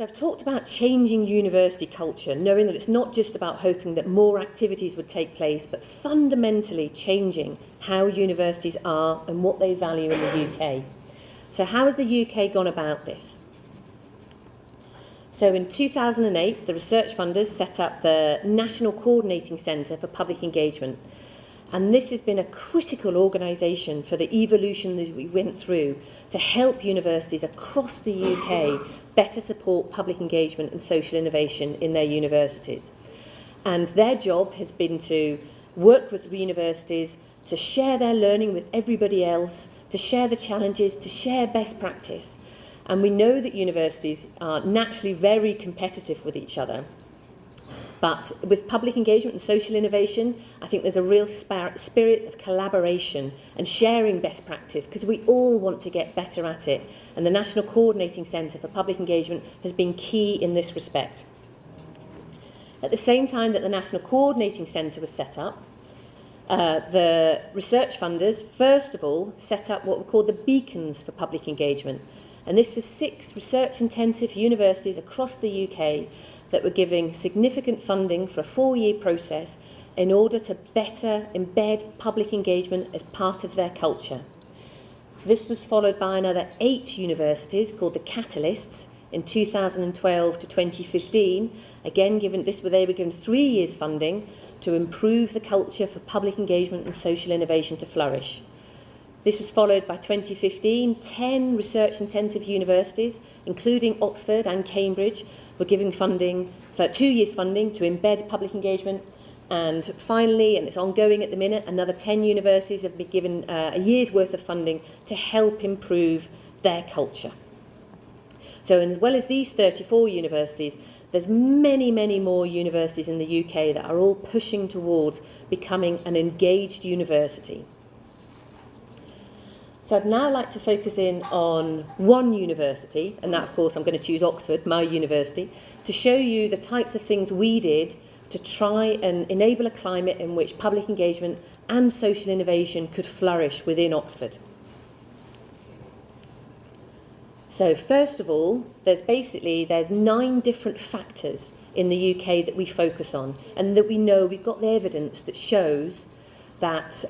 So I've talked about changing university culture, knowing that it's not just about hoping that more activities would take place, but fundamentally changing how universities are and what they value in the UK. So how has the UK gone about this? So in 2008, the research funders set up the National Coordinating Centre for Public Engagement. And this has been a critical organisation for the evolution that we went through to help universities across the UK better support public engagement and social innovation in their universities. And their job has been to work with the universities to share their learning with everybody else, to share the challenges, to share best practice. And we know that universities are naturally very competitive with each other. But with public engagement and social innovation, I think there's a real spirit of collaboration and sharing best practice, because we all want to get better at it. And the National Coordinating Centre for Public Engagement has been key in this respect. At the same time that the National Coordinating Centre was set up, the research funders, first of all, set up what were called the beacons for public engagement. And this was 6 research-intensive universities across the UK that were giving significant funding for a 4-year process in order to better embed public engagement as part of their culture. This was followed by another 8 universities called the Catalysts in 2012 to 2015. Again, they were given 3 years funding to improve the culture for public engagement and social innovation to flourish. This was followed by 2015, 10 research-intensive universities, including Oxford and Cambridge, were giving funding for 2 years funding to embed public engagement. And finally, and it's ongoing at the minute, another 10 universities have been given a year's worth of funding to help improve their culture. So as well as these 34 universities, there's many, many more universities in the UK that are all pushing towards becoming an engaged university. So I'd now like to focus in on one university, and that, of course, I'm going to choose Oxford, my university, to show you the types of things we did to try and enable a climate in which public engagement and social innovation could flourish within Oxford. So first of all, there's 9 different factors in the UK that we focus on, and that we know we've got the evidence that shows that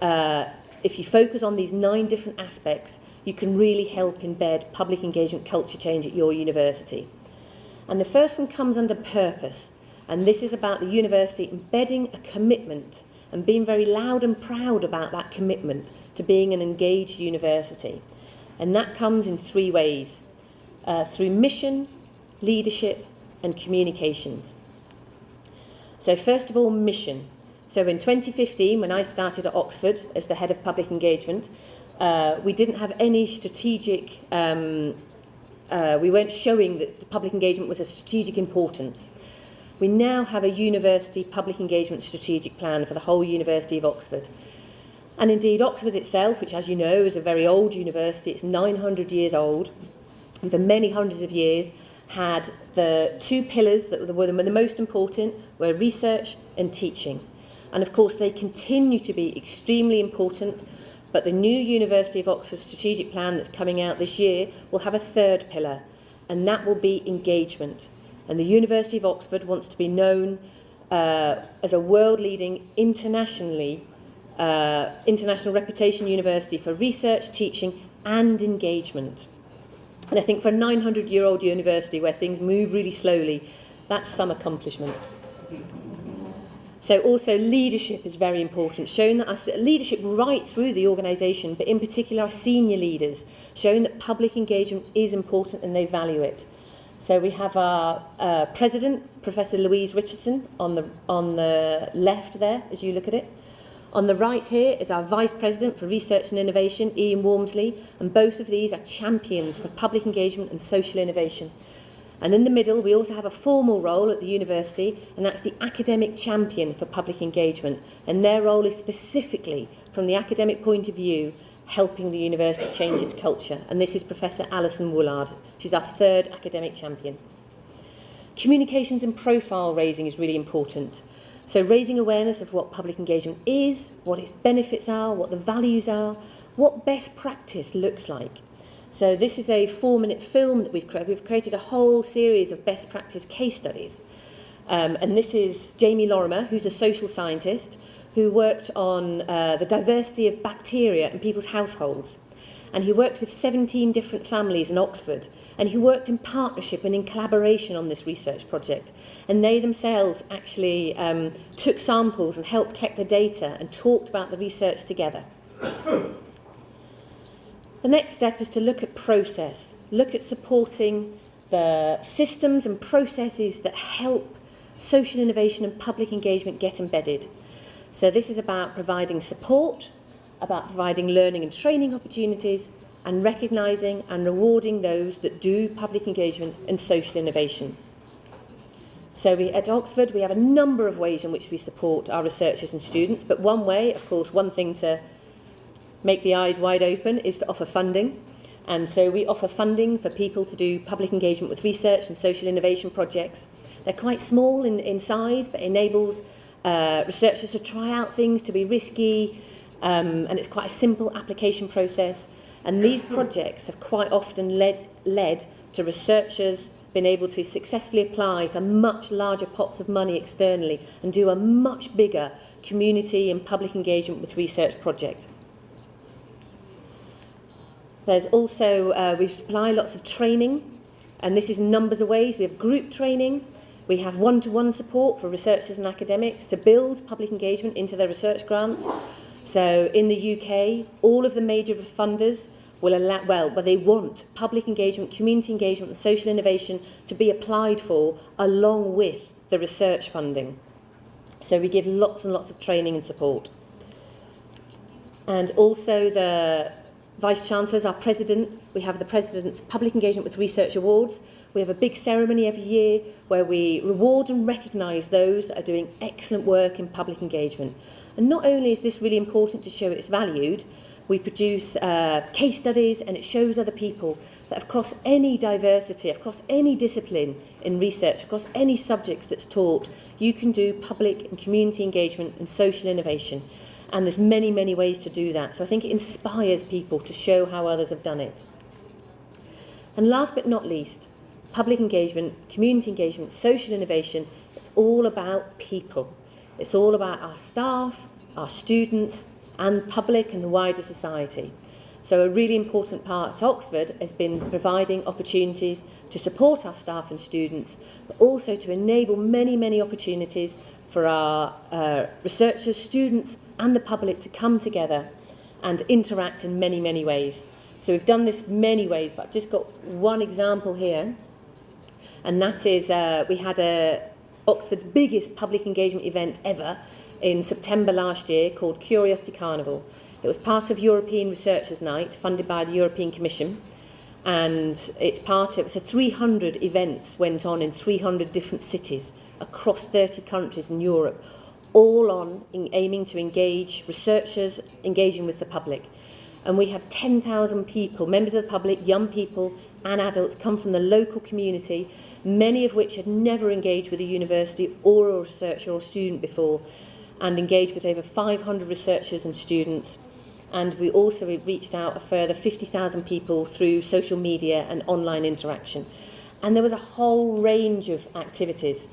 if you focus on these 9 different aspects, you can really help embed public engagement culture change at your university. And the first one comes under purpose, and this is about the university embedding a commitment and being very loud and proud about that commitment to being an engaged university. And that comes in 3 ways, through mission, leadership, and communications. So first of all, mission. So in 2015, when I started at Oxford as the head of public engagement, we didn't have any strategic, we weren't showing that public engagement was a strategic importance. We now have a university public engagement strategic plan for the whole University of Oxford. And indeed, Oxford itself, which as you know is a very old university, it's 900 years old, and for many hundreds of years had the 2 pillars that were the most important were research and teaching. And of course, they continue to be extremely important, but the new University of Oxford strategic plan that's coming out this year will have a 3rd pillar, and that will be engagement. And the University of Oxford wants to be known as a world-leading international reputation university for research, teaching, and engagement. And I think for a 900-year-old university where things move really slowly, that's some accomplishment. So also leadership is very important, showing that our leadership right through the organisation, but in particular our senior leaders, showing that public engagement is important and they value it. So we have our president, Professor Louise Richardson, on the left there, as you look at it. On the right here is our Vice President for Research and Innovation, Ian Walmsley, and both of these are champions for public engagement and social innovation. And in the middle, we also have a formal role at the university, and that's the Academic Champion for Public Engagement. And their role is specifically, from the academic point of view, helping the university change its culture. And this is Professor Alison Woolard. She's our 3rd Academic Champion. Communications and profile raising is really important. So raising awareness of what public engagement is, what its benefits are, what the values are, what best practice looks like. So this is a 4-minute film that we've created. We've created a whole series of best practice case studies. And this is Jamie Lorimer, who's a social scientist, who worked on the diversity of bacteria in people's households. And he worked with 17 different families in Oxford. And he worked in partnership and in collaboration on this research project. And they themselves actually took samples and helped collect the data and talked about the research together. The next step is to look at process, look at supporting the systems and processes that help social innovation and public engagement get embedded. So this is about providing support, about providing learning and training opportunities, and recognising and rewarding those that do public engagement and social innovation. So at Oxford, we have a number of ways in which we support our researchers and students, but one way, of course, one thing to make the eyes wide open is to offer funding. And so we offer funding for people to do public engagement with research and social innovation projects. They're quite small in size, but enables researchers to try out things, to be risky, and it's quite a simple application process. And these projects have quite often led to researchers being able to successfully apply for much larger pots of money externally and do a much bigger community and public engagement with research project. There's also, we supply lots of training, and this is in numbers of ways. We have group training, we have one-to-one support for researchers and academics to build public engagement into their research grants. So in the UK, all of the major funders will allow, well, they want public engagement, community engagement and social innovation to be applied for along with the research funding. So we give lots and lots of training and support. And also the Vice-Chancellors, our President, we have the President's Public Engagement with Research Awards. We have a big ceremony every year where we reward and recognise those that are doing excellent work in public engagement. And not only is this really important to show it's valued, we produce case studies, and it shows other people that across any diversity, across any discipline in research, across any subjects that's taught, you can do public and community engagement and social innovation. And there's many, many ways to do that. So I think it inspires people to show how others have done it. And last but not least, public engagement, community engagement, social innovation, it's all about people. It's all about our staff, our students, and public and the wider society. So a really important part at Oxford has been providing opportunities to support our staff and students, but also to enable many, many opportunities for our researchers, students, and the public to come together and interact in many, many ways. So we've done this many ways, but I've just got one example here. And that is, we had Oxford's biggest public engagement event ever in September last year called Curiosity Carnival. It was part of European Researchers' Night, funded by the European Commission. And it was 300 events went on in 300 different cities across 30 countries in Europe, all aiming to engage researchers, engaging with the public. And we had 10,000 people, members of the public, young people and adults, come from the local community, many of which had never engaged with a university or a researcher or student before, and engaged with over 500 researchers and students. And we also reached out a further 50,000 people through social media and online interaction. And there was a whole range of activities,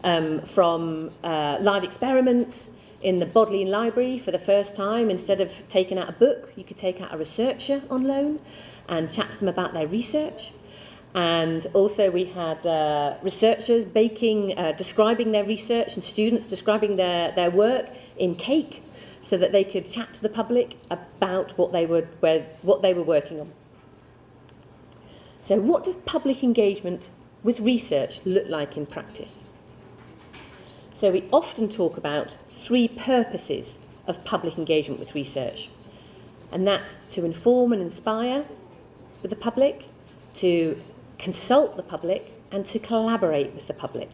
from live experiments in the Bodleian Library for the first time. Instead of taking out a book, you could take out a researcher on loan and chat to them about their research. And also we had researchers describing their research, and students describing their work in cake, so that they could chat to the public about what they were working on. So what does public engagement with research look like in practice? So we often talk about 3 purposes of public engagement with research. And that's to inform and inspire with the public, to consult the public, and to collaborate with the public.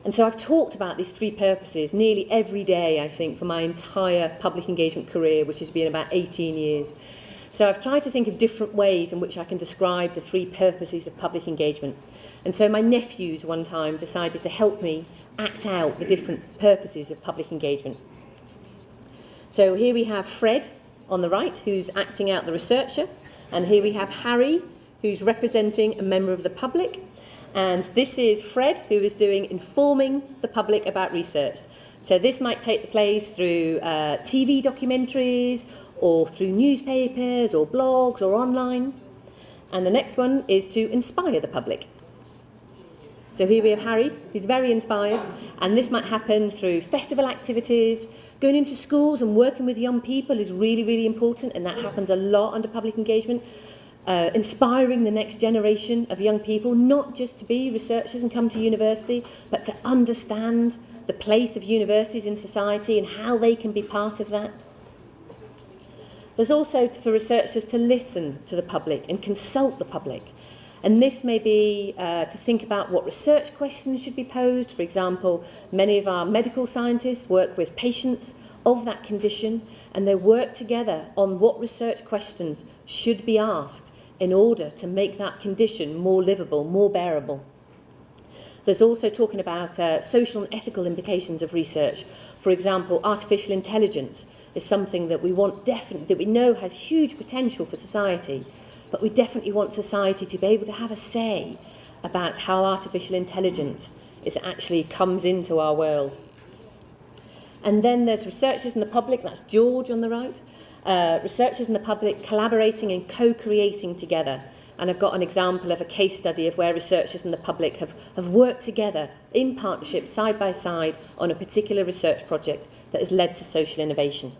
And so I've talked about these 3 purposes nearly every day, I think, for my entire public engagement career, which has been about 18 years. So I've tried to think of different ways in which I can describe the 3 purposes of public engagement. And so my nephews one time decided to help me act out the different purposes of public engagement. So here we have Fred, on the right, who's acting out the researcher, and here we have Harry, who's representing a member of the public, and this is Fred, who is doing informing the public about research. So this might take place through TV documentaries, or through newspapers, or blogs, or online. And the next one is to inspire the public. So here we have Harry, who's very inspired, and this might happen through festival activities. Going into schools and working with young people is really, really important, and that happens a lot under public engagement. Inspiring the next generation of young people, not just to be researchers and come to university, but to understand the place of universities in society and how they can be part of that. There's also for researchers to listen to the public and consult the public. And this may be to think about what research questions should be posed. For example, many of our medical scientists work with patients of that condition, and they work together on what research questions should be asked in order to make that condition more livable, more bearable. There's also talking about social and ethical implications of research. For example, artificial intelligence is something that we want that we know has huge potential for society, but we definitely want society to be able to have a say about how artificial intelligence actually comes into our world. And then there's researchers and the public, that's George on the right. Researchers and the public collaborating and co-creating together. And I've got an example of a case study of where researchers and the public have worked together in partnership, side by side, on a particular research project that has led to social innovation.